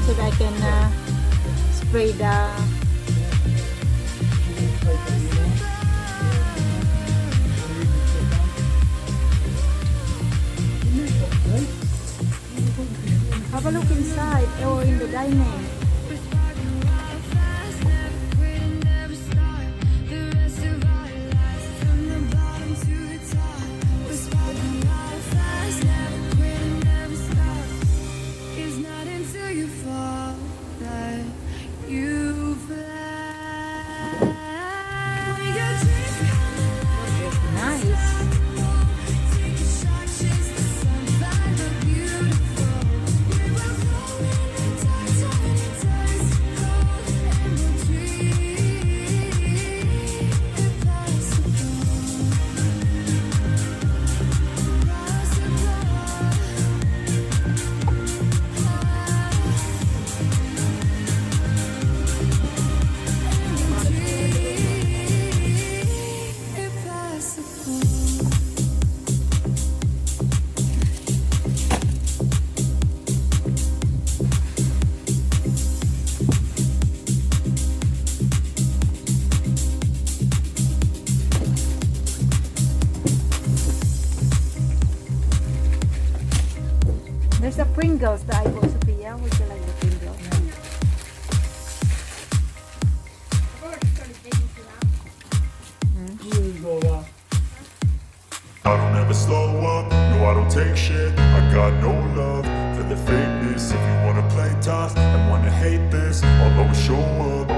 so that I can spray the have a look inside or in the dining. There's the Pringles that I bought, Sophia. Would you like the Pringles? I don't ever slow up, no I don't take shit. I got no love for the fakeness. If you wanna play tough and wanna hate this, I'll always show up.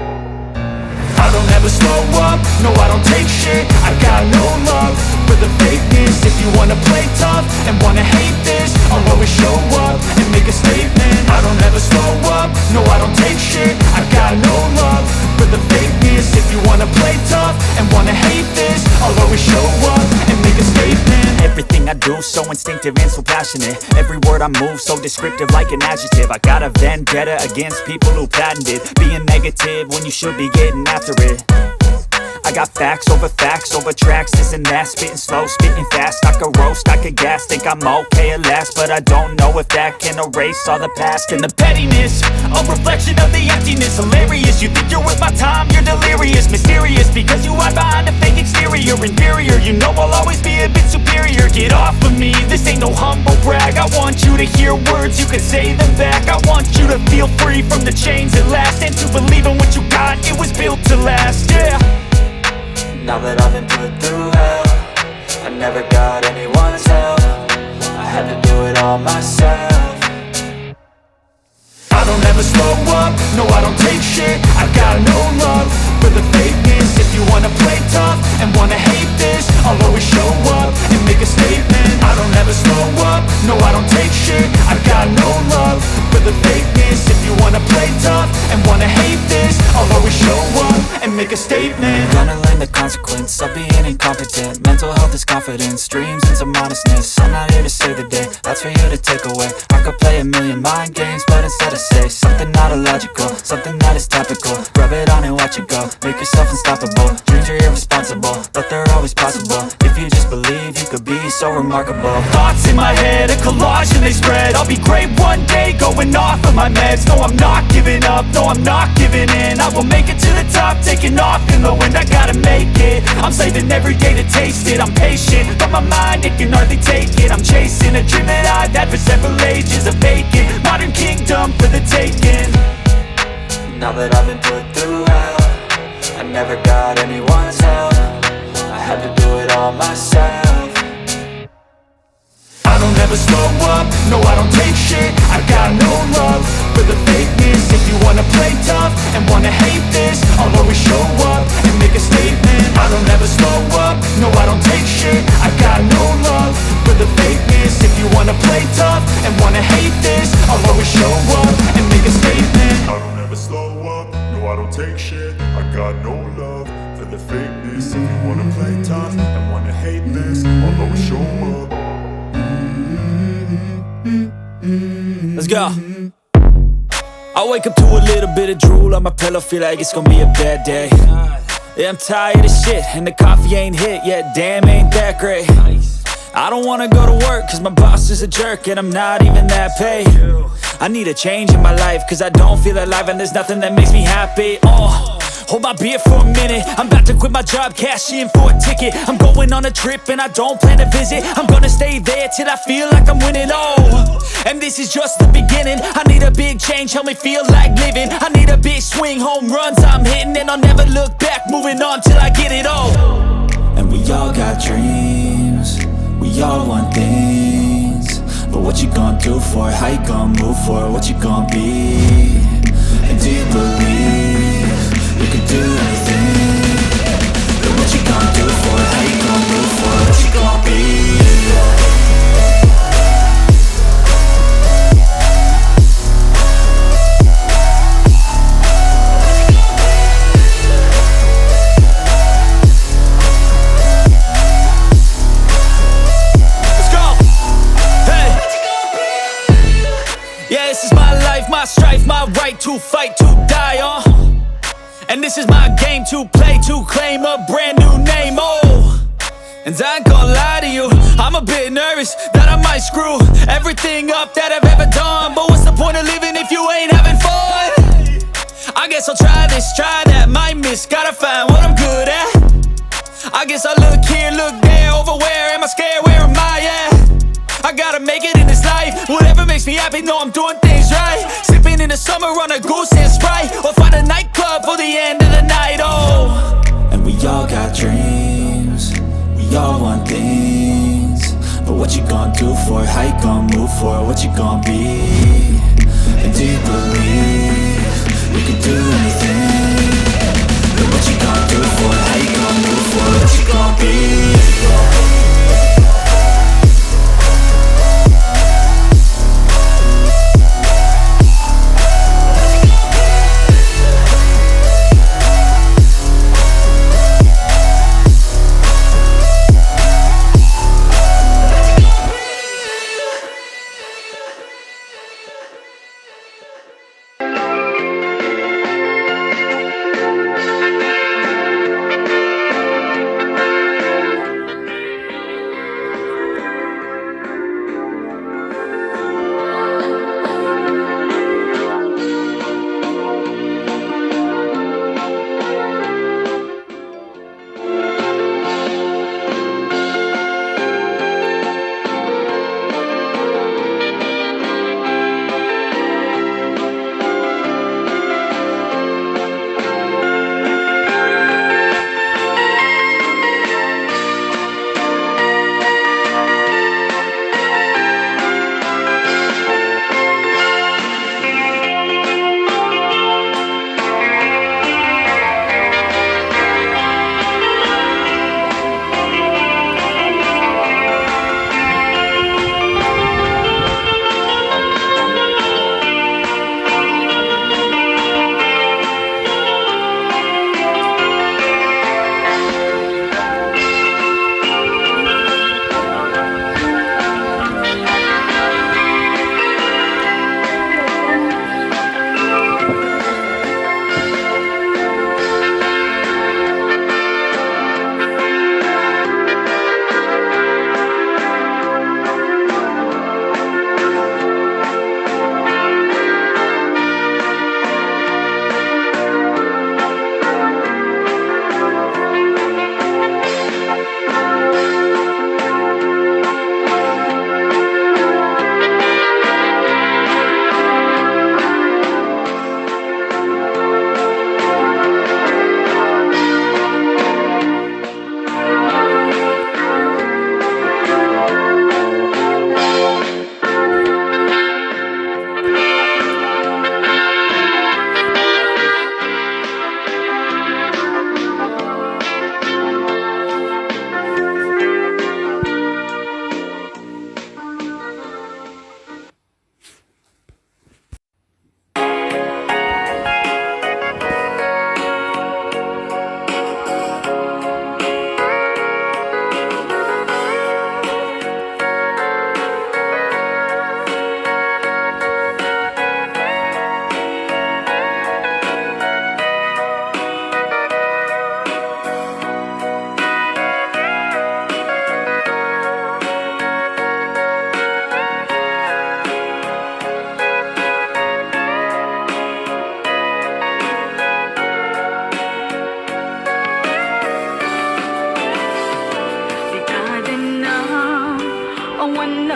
I don't ever slow up, no I don't take shit. I got no love for the fakeness. If you wanna play tough and wanna hate this, I'll always show up and make a statement. I don't ever slow up, no I don't take shit. I got no love for the fakeness. If you wanna play tough and wanna hate this, I'll always show up and make a statement. Everything I do so instinctive and so passionate. Every word I move so descriptive like an adjective. I got a vendetta against people who patented being negative when you should be getting after it. I got facts over tracks, this and that. Spitting slow, spitting fast. I could roast, I could gas. Think I'm okay at last, but I don't know if that can erase all the past. And the pettiness, a reflection of the emptiness. Hilarious, you think you're worth my time, you're delirious. Mysterious, because you hide behind a fake exterior. Inferior, you know I'll always be a bit superior. Get off of me, this ain't no humble brag. I want you to hear words, you can say them back. I want you to feel free from the chains at last, and to believe in what you got, it was built to last, yeah. Now that I've been put through hell, I never got anyone's help. I had to do it all myself. I don't ever slow up, no I don't take shit. I got no love for the fakeness. If you wanna play tough and wanna hate this, I'll always show up and make a statement. I don't ever slow up, no I don't take shit. I got no love for the fakeness. If you wanna play tough and wanna hate this, I'll always show up and make a statement. Gonna learn the consequence of being incompetent. Mental health is confidence, dreams and some honestness. I'm not here to save the day, that's for you to take away. I could play a million mind games, but instead I say something not illogical, something that is topical. Rub it on and watch it go, make yourself unstoppable. Dreams are irresponsible, but they're always possible. If you just believe, you could be so remarkable. Thoughts in my head, a collage and they spread. I'll be great one day, going off of my meds. No, I'm not giving up, no, I'm not giving in. I will make it to the top, taking off in the wind. I gotta make it, I'm saving every day to taste it. I'm patient, but my mind, it can hardly take it. I'm chasing a dream that I've had for several ages. A vacant, modern kingdom for the taking. Now that I've been put through hell, I never got anyone's help. I had to do it all myself. I don't ever slow up, no I don't take shit. I got no love for the fakeness. If you wanna play tough and wanna hate this, I'll always show up and make a statement. I don't ever slow up, no I don't take shit. I got no love for the fakeness. If you wanna play tough and wanna hate this, I'll always show up and make a statement. I don't ever slow up, no I don't take shit. I got no love for the fakeness. If you wanna play tough and wanna hate this, I'll always show up. Let's go. I wake up to a little bit of drool on my pillow, feel like it's gonna be a bad day. Yeah, I'm tired of shit, and the coffee ain't hit yet, damn, ain't that great. I don't wanna go to work, cause my boss is a jerk, and I'm not even that paid. I need a change in my life, cause I don't feel alive and there's nothing that makes me happy. Hold my beer for a minute. I'm about to quit my job, cash in for a ticket. I'm going on a trip and I don't plan to visit. I'm gonna stay there till I feel like I'm winning, and this is just the beginning. I need a big change, help me feel like living. I need a big swing, home runs I'm hitting, and I'll never look back, moving on till I get it all. And we all got dreams, we all want things, but what you gonna do for it? How you gonna move for it? What you gonna be? And do you believe you can do anything? But what you gonna do for it? How you gonna move for it? What you gonna be? My strife, my right to fight, to die on. And this is my game to play, to claim a brand new name, And I ain't gonna lie to you, I'm a bit nervous that I might screw everything up that I've ever done. But what's the point of living if you ain't having fun? I guess I'll try this, try that, might miss, gotta find what I'm good at. I guess I look here, look there, over where am I scared, where am I at? I gotta make it in this life. Whatever makes me happy, know I'm doing things right. Sipping in the summer on a goose and Sprite, or find a nightclub for the end of the night, And we all got dreams, we all want things, but what you gonna do for it? How you gonna move for it? What you gonna be? And do you believe you can do anything? But what you gonna do for it? How you gonna move for it? What you gonna be?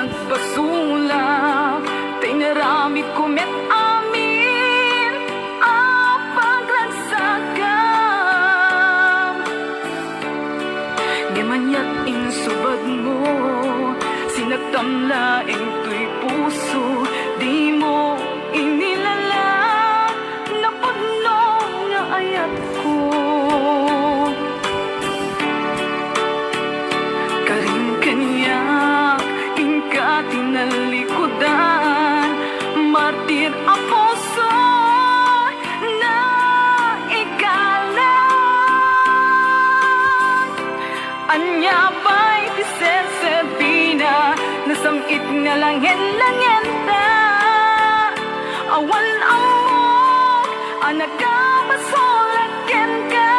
nagpasulak tay naramid kumet amin ang paglagsagam di manyat insubad mo sinagtamlaing tuy puso di mo inilala na pagno nga ayat ko karing kanyak ingka tinalikudan martir ang puso na ikalan anya ba'y tisesebina nasamit na langin-langin ta awan amok anak ka masolagyan ka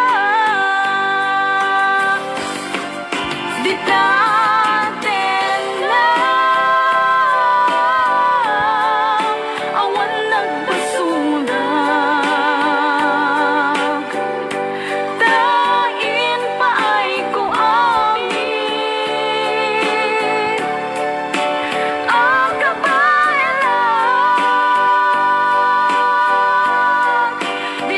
di natin lang awan nagbasunag tain pa ay ko amin ang kabailan di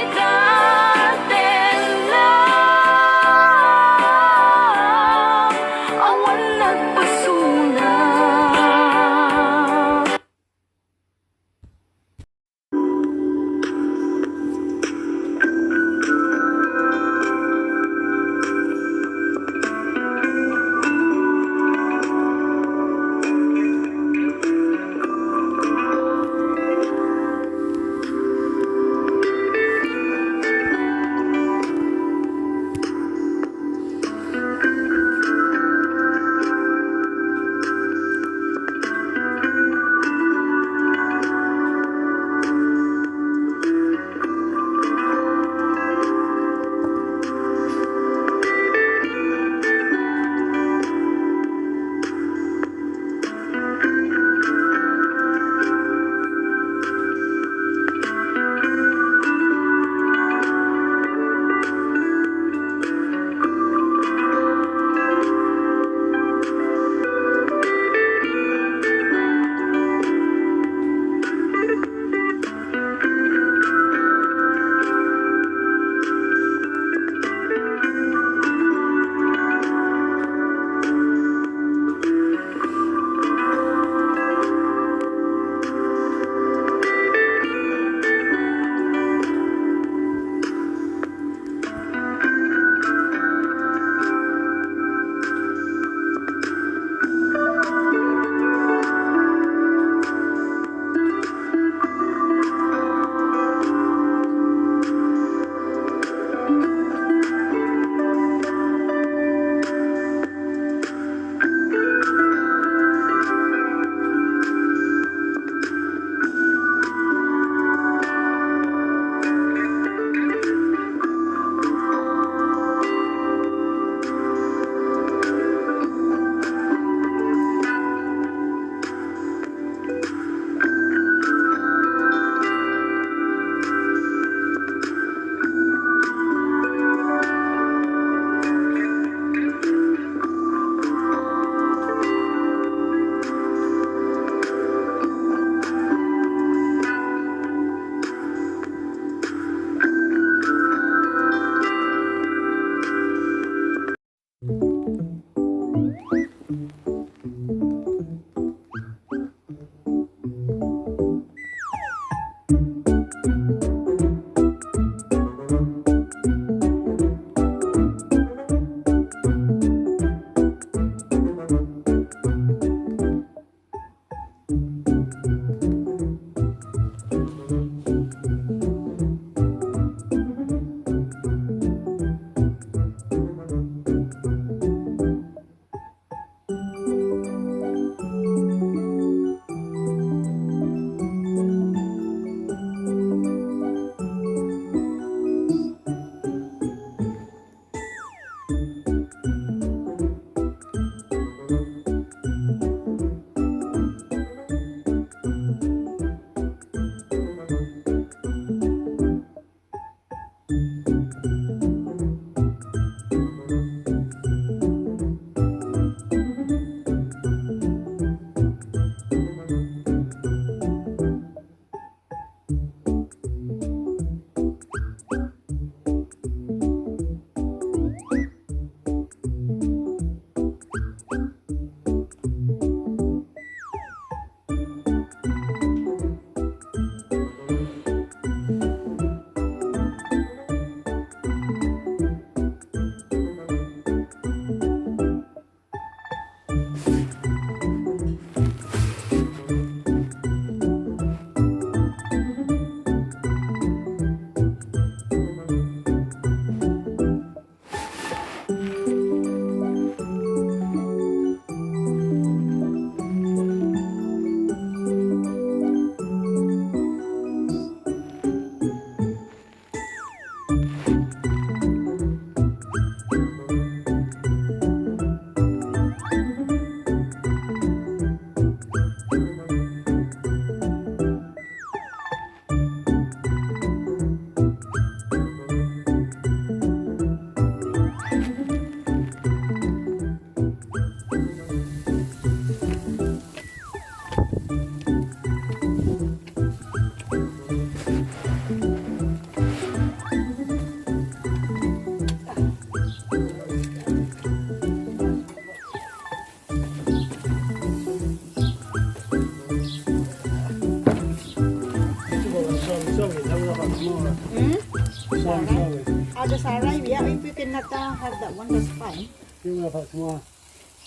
cannot have that one, that's fine. Yung dapat semua.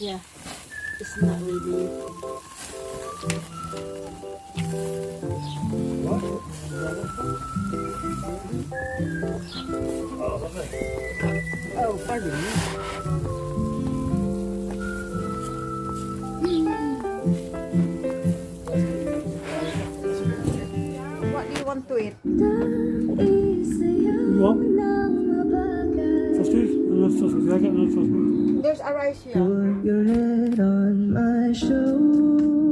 Yeah. It's not really. Oh, pardon me. What do you want to eat? You want? Sausage? Another sausage. I get another sausage. There's a rice here. Put your head on my shoulder.